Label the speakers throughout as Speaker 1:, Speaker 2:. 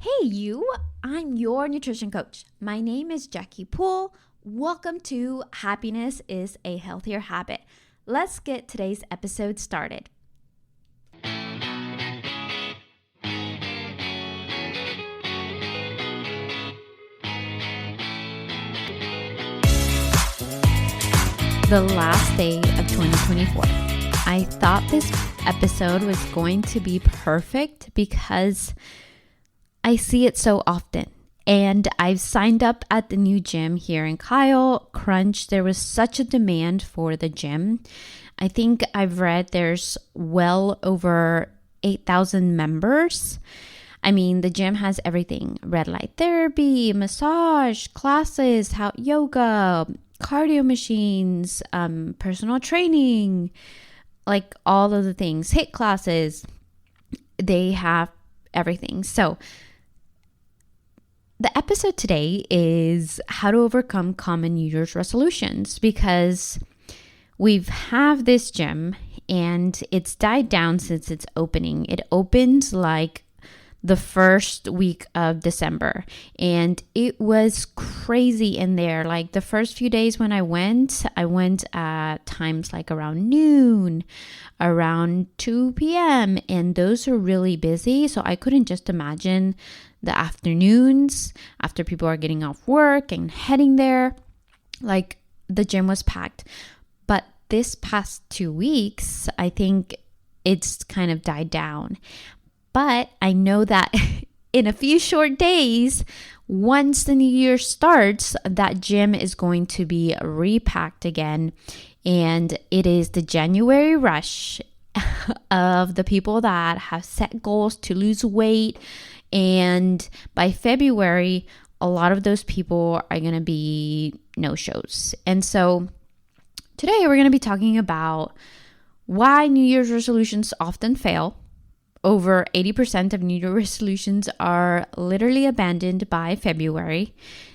Speaker 1: Hey, you! I'm your nutrition coach. My name is Jackie Poole. Welcome to Happiness is a Healthier Habit. Let's get today's episode started. The last day of 2024. I thought this episode was going to be perfect because I see it so often. And I've signed up at the new gym here in Kyle, Crunch. There was such a demand for the gym. I think I've read there's well over 8,000 members. I mean, the gym has everything: red light therapy, massage, classes, yoga, cardio machines, personal training, like all of the things, HIIT classes. They have everything. So the episode today is how to overcome common New Year's resolutions, because we've have this gym and it's died down since its opening. It opened like the first week of December and it was crazy in there. Like the first few days when I went at times like around noon, around 2 p.m. and those are really busy. So I couldn't just imagine the afternoons after people are getting off work and heading there. Like the gym was packed. But this past 2 weeks, I think it's kind of died down. But I know that in a few short days, once the new year starts, that gym is going to be repacked again. And it is the January rush of the people that have set goals to lose weight. And by February, a lot of those people are going to be no-shows. And so today we're going to be talking about why New Year's resolutions often fail. Over 80% of New Year's resolutions are literally abandoned by February.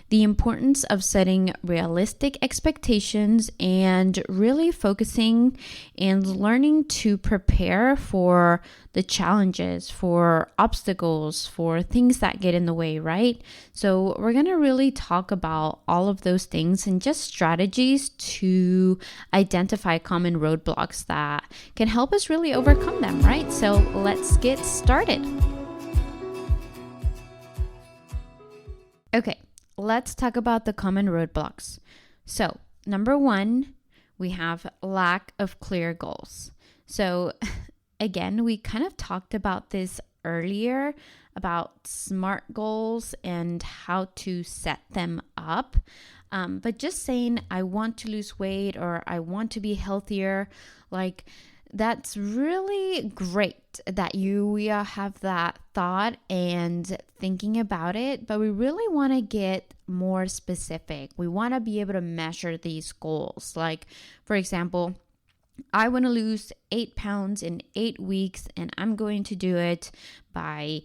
Speaker 1: The importance of setting realistic expectations and really focusing and learning to prepare for the challenges, for obstacles, for things that get in the way, right? So we're going to really talk about all of those things and just strategies to identify common roadblocks that can help us really overcome them, right? So let's get started. Okay. Let's talk about the common roadblocks. So, number one, we have lack of clear goals. So, again, we kind of talked about this earlier about SMART goals and how to set them up. But just saying, I want to lose weight or I want to be healthier, like that's really great that you have that thought and thinking about it, but we really want to get more specific. We want to be able to measure these goals. Like, for example, I want to lose 8 pounds in 8 weeks, and I'm going to do it by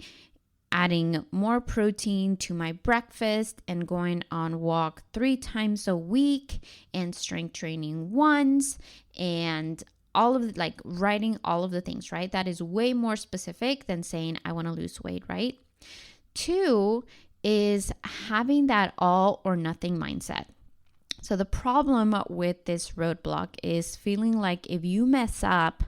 Speaker 1: adding more protein to my breakfast and going on walk 3 times a week and strength training once, and all of like writing all of the things, right? That is way more specific than saying I want to lose weight, right? 2 is having that all or nothing mindset. So the problem with this roadblock is feeling like if you mess up,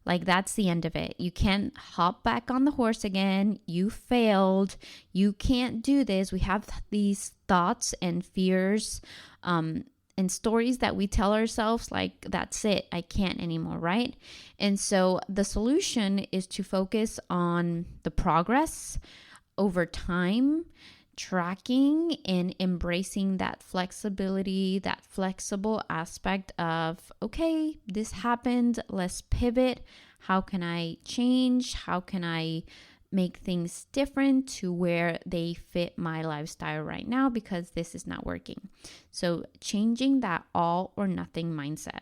Speaker 1: like that's the end of it. You can't hop back on the horse again. You failed. You can't do this. We have these thoughts and fears, and stories that we tell ourselves like, that's it, I can't anymore, right? And so the solution is to focus on the progress over time, tracking and embracing that flexibility, that flexible aspect of, okay, this happened, let's pivot. How can I change? How can I make things different to where they fit my lifestyle right now, because this is not working. So changing that all or nothing mindset.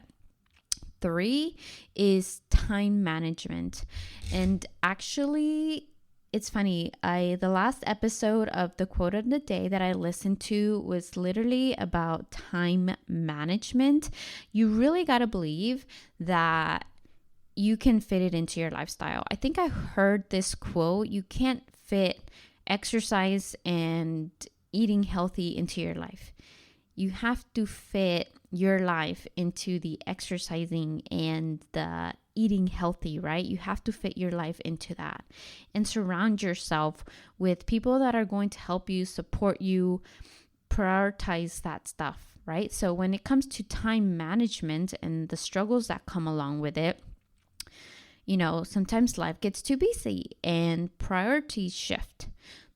Speaker 1: 3 is time management. And actually, it's funny, the last episode of the quote of the day that I listened to was literally about time management. You really got to believe that you can fit it into your lifestyle. I think I heard this quote, you can't fit exercise and eating healthy into your life. You have to fit your life into the exercising and the eating healthy, right? You have to fit your life into that and surround yourself with people that are going to help you, support you, prioritize that stuff, right? So when it comes to time management and the struggles that come along with it, sometimes life gets too busy and priorities shift.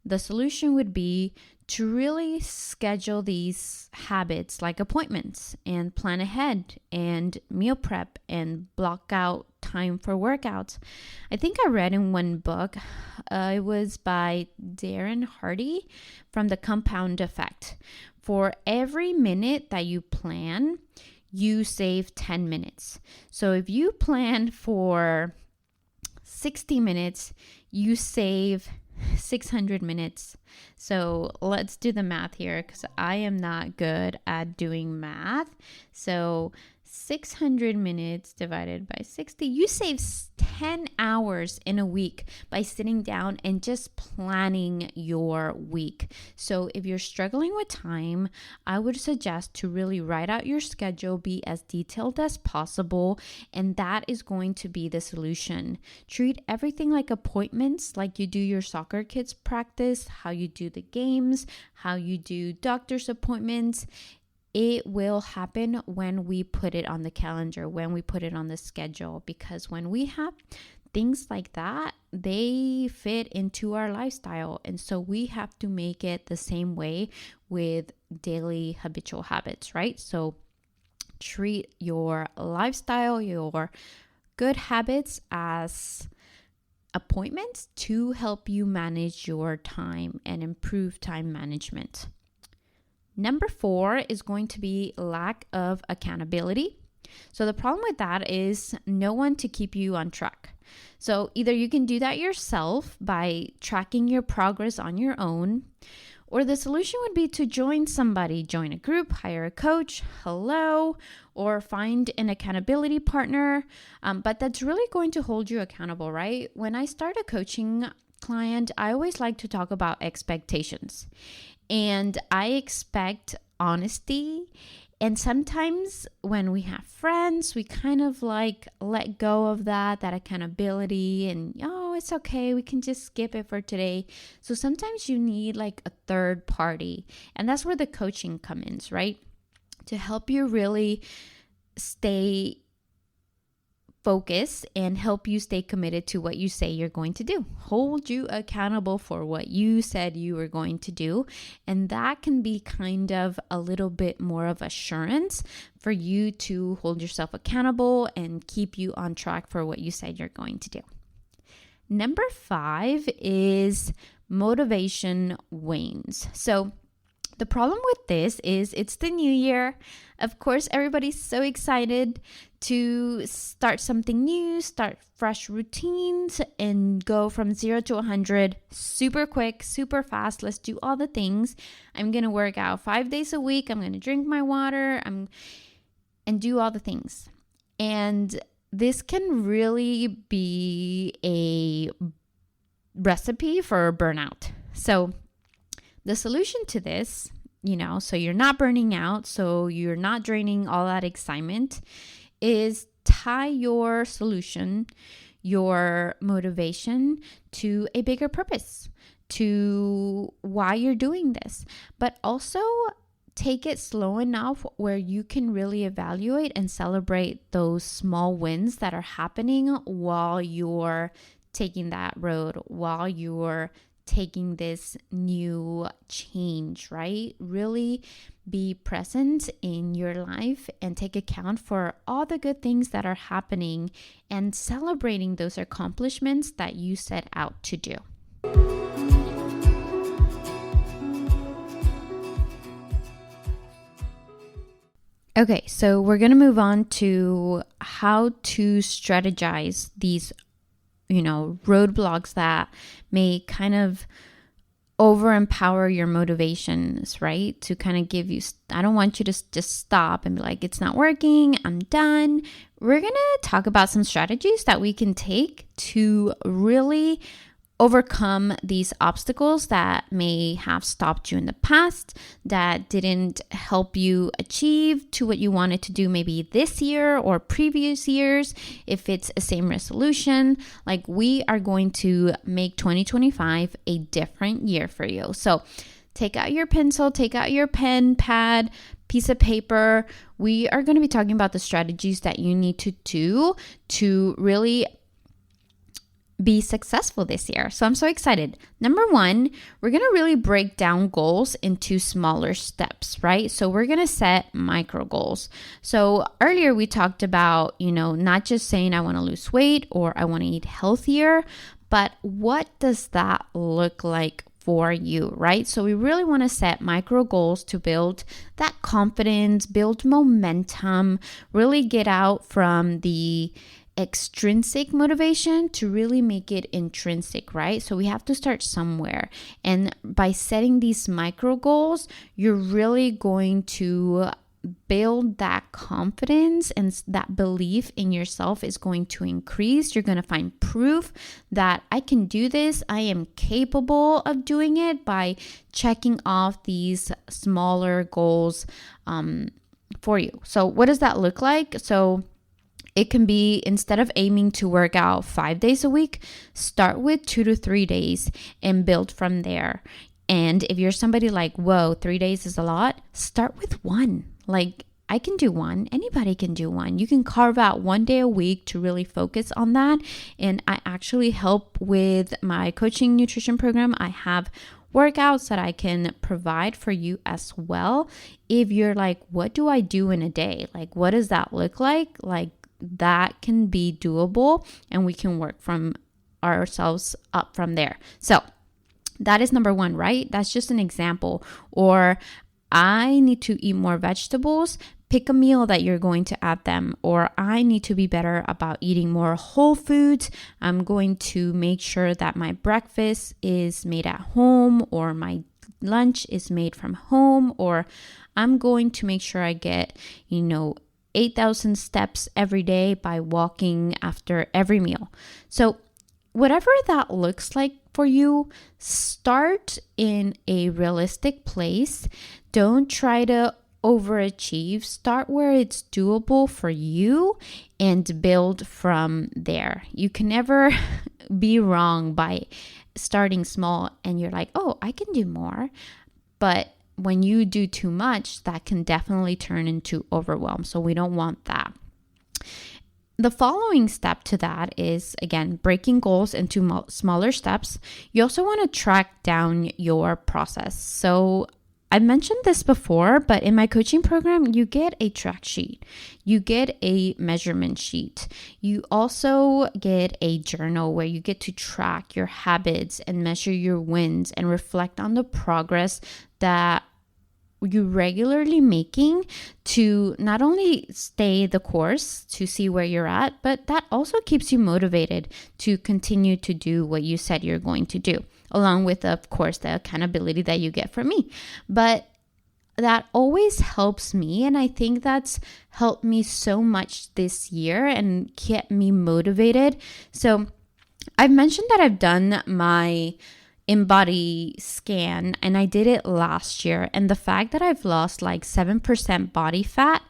Speaker 1: The solution would be to really schedule these habits like appointments and plan ahead and meal prep and block out time for workouts. I think I read in one book, it was by Darren Hardy from The Compound Effect. For every minute that you plan, you save 10 minutes. So if you plan for 60 minutes, you save 600 minutes. So let's do the math here because I am not good at doing math. So 600 minutes divided by 60, you save 10 hours in a week by sitting down and just planning your week. So if you're struggling with time, I would suggest to really write out your schedule, be as detailed as possible, and that is going to be the solution. Treat everything like appointments, like you do your soccer kids practice, how you do the games, how you do doctor's appointments. It will happen when we put it on the calendar, when we put it on the schedule, because when we have things like that, they fit into our lifestyle. And so we have to make it the same way with daily habitual habits, right? So treat your lifestyle, your good habits as appointments to help you manage your time and improve time management. Number 4 is going to be lack of accountability. So the problem with that is no one to keep you on track. So either you can do that yourself by tracking your progress on your own, or the solution would be to join a group, hire a coach, or find an accountability partner. But that's really going to hold you accountable, right? When I start a coaching client, I always like to talk about expectations. And I expect honesty. And sometimes when we have friends, we kind of like let go of that accountability and, it's okay. We can just skip it for today. So sometimes you need like a third party. And that's where the coaching comes in, right? To help you really stay focus and help you stay committed to what you say you're going to do. Hold you accountable for what you said you were going to do. And that can be kind of a little bit more of assurance for you to hold yourself accountable and keep you on track for what you said you're going to do. Number 5 is motivation wanes. So the problem with this is it's the new year. Of course, everybody's so excited to start something new, start fresh routines, and go from 0 to 100 super quick, super fast. Let's do all the things. I'm going to work out 5 days a week. I'm going to drink my water and do all the things. And this can really be a recipe for burnout. So the solution to this, so you're not burning out, so you're not draining all that excitement, is tie your solution, your motivation to a bigger purpose, to why you're doing this, but also take it slow enough where you can really evaluate and celebrate those small wins that are happening while you're taking that road, while you're taking this new change, right? Really be present in your life and take account for all the good things that are happening and celebrating those accomplishments that you set out to do. Okay, so we're going to move on to how to strategize these roadblocks that may kind of over empower your motivations, right? To kind of give you, I don't want you to just stop and be like, it's not working, I'm done. We're going to talk about some strategies that we can take to really overcome these obstacles that may have stopped you in the past, that didn't help you achieve to what you wanted to do maybe this year or previous years. If it's a same resolution, like we are going to make 2025 a different year for you. So take out your pencil, take out your pen, pad, piece of paper. We are going to be talking about the strategies that you need to do to really be successful this year. So I'm so excited. Number one, we're going to really break down goals into smaller steps, right? So we're going to set micro goals. So earlier we talked about, not just saying I want to lose weight or I want to eat healthier, but what does that look like for you, right? So we really want to set micro goals to build that confidence, build momentum, really get out from the extrinsic motivation to really make it intrinsic, right? So we have to start somewhere. And by setting these micro goals, you're really going to build that confidence, and that belief in yourself is going to increase. You're going to find proof that I can do this. I am capable of doing it by checking off these smaller goals for you. So what does that look like? So it can be, instead of aiming to work out 5 days a week, start with 2 to 3 days and build from there. And if you're somebody like, whoa, 3 days is a lot, start with one. Like, I can do one. Anybody can do one. You can carve out 1 day a week to really focus on that. And I actually help with my coaching nutrition program. I have workouts that I can provide for you as well. If you're like, what do I do in a day? Like, what does that look like? Like, that can be doable, and we can work from ourselves up from there. So that is number one, right? That's just an example. Or I need to eat more vegetables. Pick a meal that you're going to add them. Or I need to be better about eating more whole foods. I'm going to make sure that my breakfast is made at home, or my lunch is made from home, or I'm going to make sure I get, 8,000 steps every day by walking after every meal. So whatever that looks like for you, start in a realistic place. Don't try to overachieve. Start where it's doable for you and build from there. You can never be wrong by starting small and you're like, oh, I can do more. But when you do too much, that can definitely turn into overwhelm. So we don't want that. The following step to that is, again, breaking goals into smaller steps. You also want to track down your process. So I mentioned this before, but in my coaching program, you get a track sheet. You get a measurement sheet. You also get a journal where you get to track your habits and measure your wins and reflect on the progress that you regularly making to not only stay the course to see where you're at, but that also keeps you motivated to continue to do what you said you're going to do, along with, of course, the accountability that you get from me. But that always helps me, and I think that's helped me so much this year and kept me motivated. So I've mentioned that I've done my InBody scan, and I did it last year, and the fact that I've lost like 7% body fat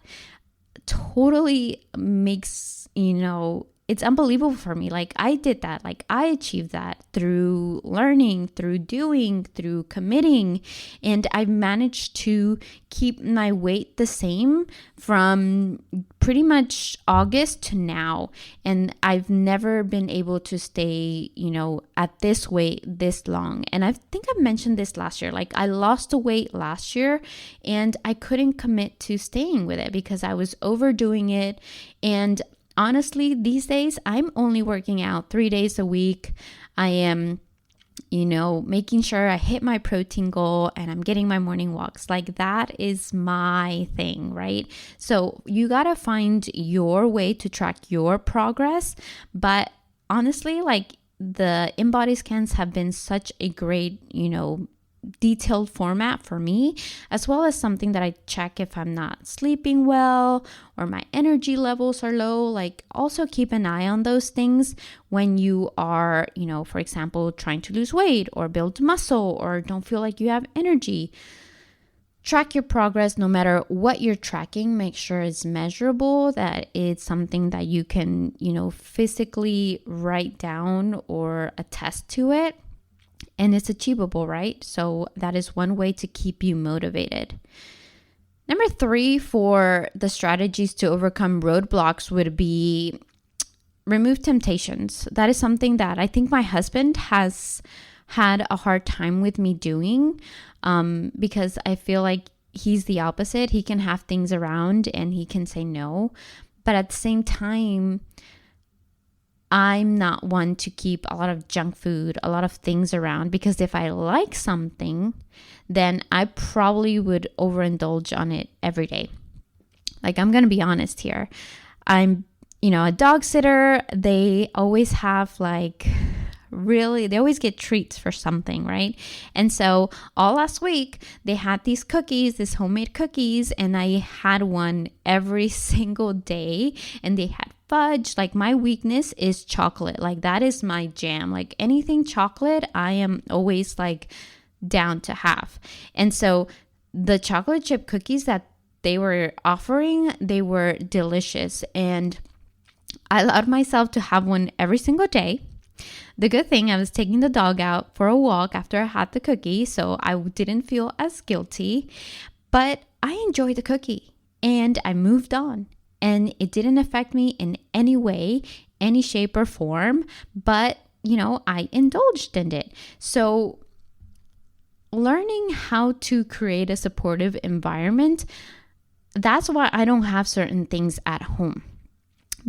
Speaker 1: totally makes, it's unbelievable for me. Like, I did that. Like, I achieved that through learning, through doing, through committing. And I've managed to keep my weight the same from pretty much August to now. And I've never been able to stay, at this weight this long. And I think I mentioned this last year. Like, I lost the weight last year and I couldn't commit to staying with it because I was overdoing it. And honestly, these days, I'm only working out 3 days a week. I am, making sure I hit my protein goal and I'm getting my morning walks. Like, that is my thing, right? So you got to find your way to track your progress. But honestly, like, the InBody scans have been such a great, detailed format for me, as well as something that I check if I'm not sleeping well or my energy levels are low. Like, also keep an eye on those things when you are, for example, trying to lose weight or build muscle or don't feel like you have energy. Track your progress no matter what you're tracking. Make sure it's measurable, that it's something that you can, physically write down or attest to it. And it's achievable, right? So that is one way to keep you motivated. Number 3 for the strategies to overcome roadblocks would be remove temptations. That is something that I think my husband has had a hard time with me doing, because I feel like he's the opposite. He can have things around and he can say no. But at the same time, I'm not one to keep a lot of junk food, a lot of things around, because if I like something, then I probably would overindulge on it every day. Like, I'm going to be honest here. I'm, a dog sitter. They always have they always get treats for something, right? And so all last week, they had these homemade cookies, and I had one every single day, and they had fudge. Like, my weakness is chocolate. Like, that is my jam. Like, anything chocolate, I am always down to have. And so the chocolate chip cookies that they were offering, they were delicious. And I allowed myself to have one every single day. The good thing, I was taking the dog out for a walk after I had the cookie, so I didn't feel as guilty. But I enjoyed the cookie and I moved on. And it didn't affect me in any way, any shape or form, but, I indulged in it. So learning how to create a supportive environment, that's why I don't have certain things at home,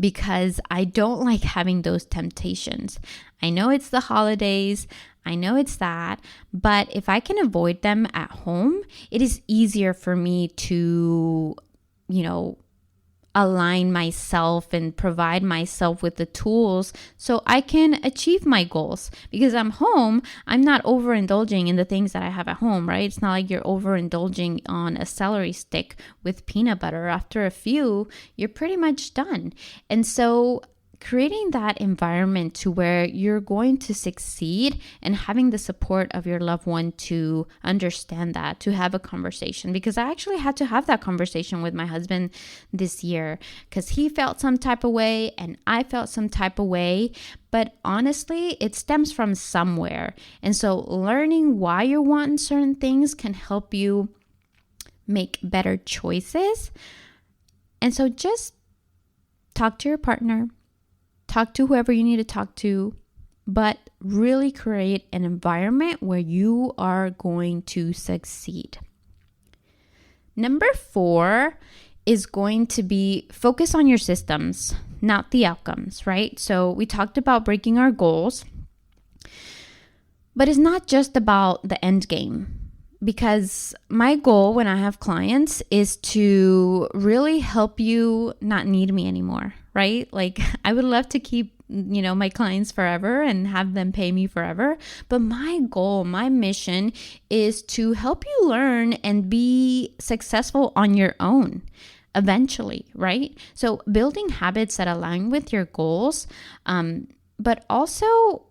Speaker 1: because I don't like having those temptations. I know it's the holidays, I know it's that, but if I can avoid them at home, it is easier for me to, align myself and provide myself with the tools so I can achieve my goals. Because I'm home, I'm not overindulging in the things that I have at home, right? It's not like you're overindulging on a celery stick with peanut butter. After a few, you're pretty much done. And so creating that environment to where you're going to succeed and having the support of your loved one to understand that, to have a conversation. Because I actually had to have that conversation with my husband this year, because he felt some type of way and I felt some type of way. But honestly, it stems from somewhere. And so learning why you're wanting certain things can help you make better choices. And so just talk to your partner. Talk to whoever you need to talk to, but really create an environment where you are going to succeed. Number 4 is going to be focus on your systems, not the outcomes, right? So we talked about breaking our goals, but it's not just about the end game. Because my goal when I have clients is to really help you not need me anymore, right? Like, I would love to keep, my clients forever and have them pay me forever. But my goal, my mission is to help you learn and be successful on your own eventually, right? So building habits that align with your goals, but also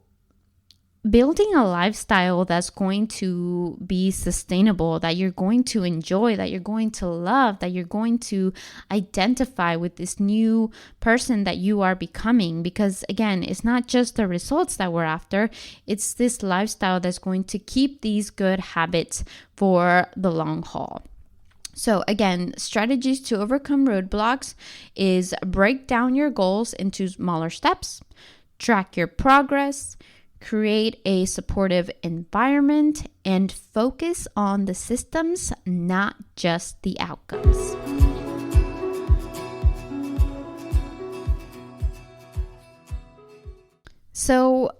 Speaker 1: building a lifestyle that's going to be sustainable, that you're going to enjoy, that you're going to love, that you're going to identify with this new person that you are becoming. Because again, it's not just the results that we're after, it's this lifestyle that's going to keep these good habits for the long haul. So again, strategies to overcome roadblocks is break down your goals into smaller steps, track your progress, create a supportive environment, and focus on the systems, not just the outcomes. So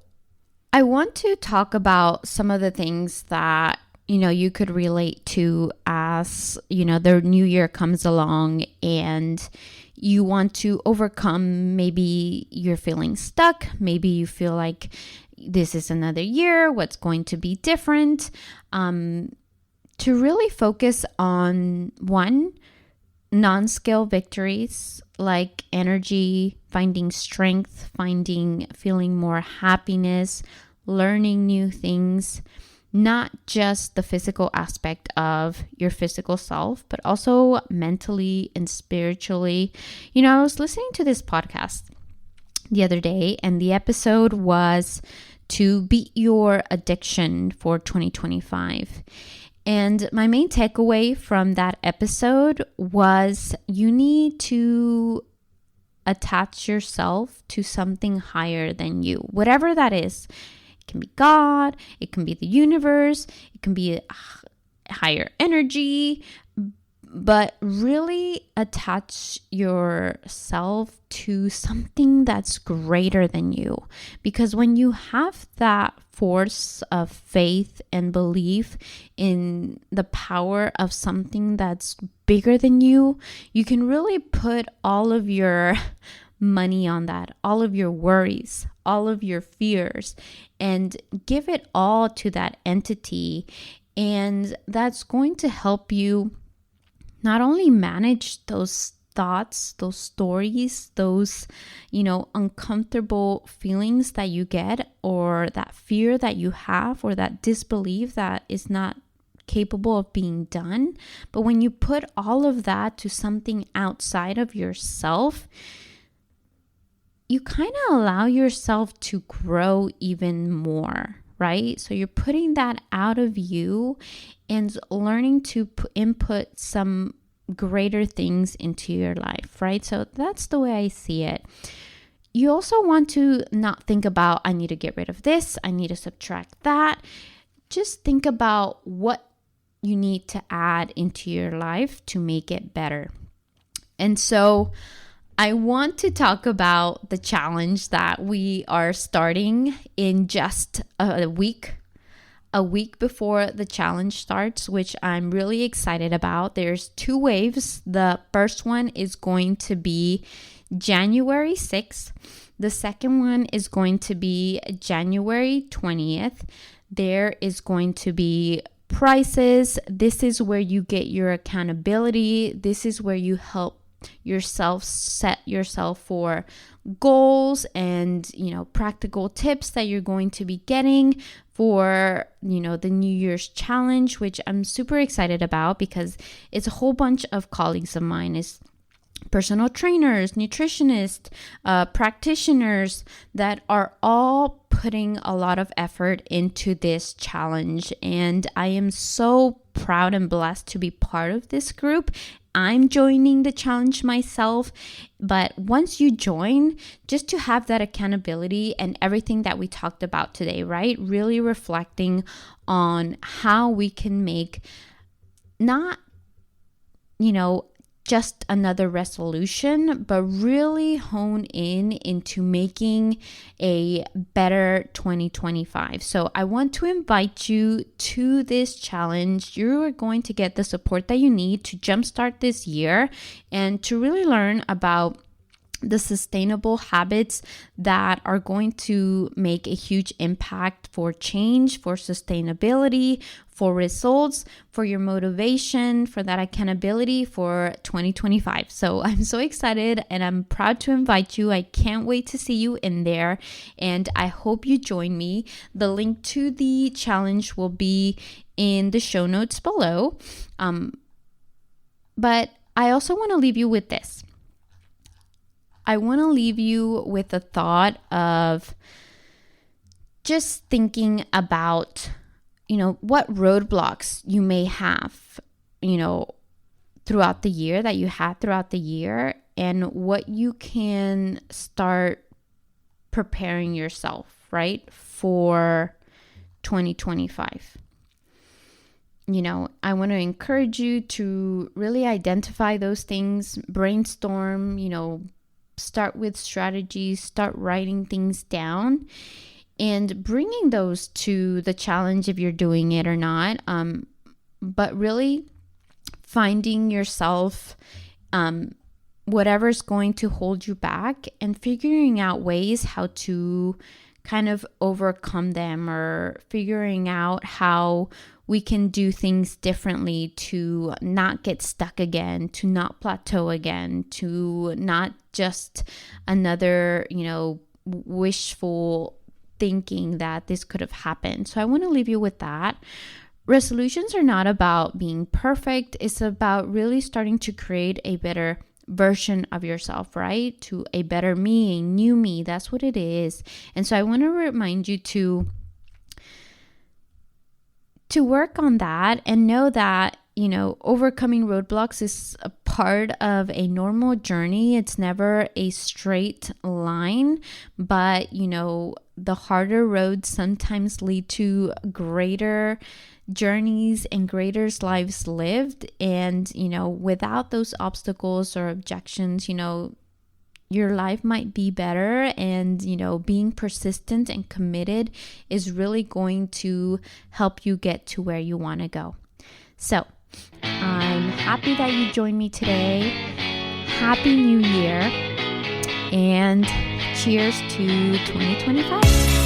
Speaker 1: I want to talk about some of the things that you could relate to as, the new year comes along and you want to overcome. Maybe you're feeling stuck. Maybe you feel like, this is another year, what's going to be different, to really focus on one, non-scale victories like energy, finding strength, feeling more happiness, learning new things, not just the physical aspect of your physical self, but also mentally and spiritually. I was listening to this podcast the other day, and the episode was to beat your addiction for 2025. And my main takeaway from that episode was you need to attach yourself to something higher than you, whatever that is. It can be God, it can be the universe, it can be a higher energy, but really attach yourself to something that's greater than you. Because when you have that force of faith and belief in the power of something that's bigger than you, you can really put all of your money on that, all of your worries, all of your fears, and give it all to that entity. And that's going to help you not only manage those thoughts, those stories, those, uncomfortable feelings that you get, or that fear that you have, or that disbelief that is not capable of being done. But when you put all of that to something outside of yourself, you kind of allow yourself to grow even more, right? So you're putting that out of you and learning to input some greater things into your life, right? So that's the way I see it. You also want to not think about, I need to get rid of this, I need to subtract that. Just think about what you need to add into your life to make it better. And so I want to talk about the challenge that we are starting in just a week before the challenge starts, which I'm really excited about. There's 2 waves. The first one is going to be January 6th. The second one is going to be January 20th. There is going to be prizes. This is where you get your accountability. This is where you help yourself set yourself for goals and practical tips that you're going to be getting for the New Year's challenge, which I'm super excited about because it's a whole bunch of colleagues of mine, is personal trainers, nutritionists, practitioners that are all putting a lot of effort into this challenge, and I am so proud and blessed to be part of this group. I'm joining the challenge myself, but once you join, just to have that accountability and everything that we talked about today, right? Really reflecting on how we can make not, just another resolution, but really hone into making a better 2025. So I want to invite you to this challenge. You are going to get the support that you need to jumpstart this year and to really learn about the sustainable habits that are going to make a huge impact for change, for sustainability, for results, for your motivation, for that accountability for 2025. So I'm so excited and I'm proud to invite you. I can't wait to see you in there, and I hope you join me. The link to the challenge will be in the show notes below. But I also want to leave you with this. I want to leave you with a thought of just thinking about, what roadblocks you may have, throughout the year, that you had throughout the year, and what you can start preparing yourself, right, for 2025. I want to encourage you to really identify those things, brainstorm, start with strategies, start writing things down and bringing those to the challenge if you're doing it or not. But really finding yourself, whatever's going to hold you back, and figuring out ways how to kind of overcome them, or figuring out how we can do things differently to not get stuck again, to not plateau again, to not just another, wishful thinking that this could have happened. So I want to leave you with that. Resolutions are not about being perfect. It's about really starting to create a better version of yourself, right? To a better me, a new me. That's what it is. And so I want to remind you to work on that and know that, overcoming roadblocks is a part of a normal journey. It's never a straight line, but, the harder roads sometimes lead to greater journeys and greater lives lived. And, without those obstacles or objections, your life might be better. And, being persistent and committed is really going to help you get to where you want to go. So I'm happy that you joined me today. Happy New Year, and cheers to 2025.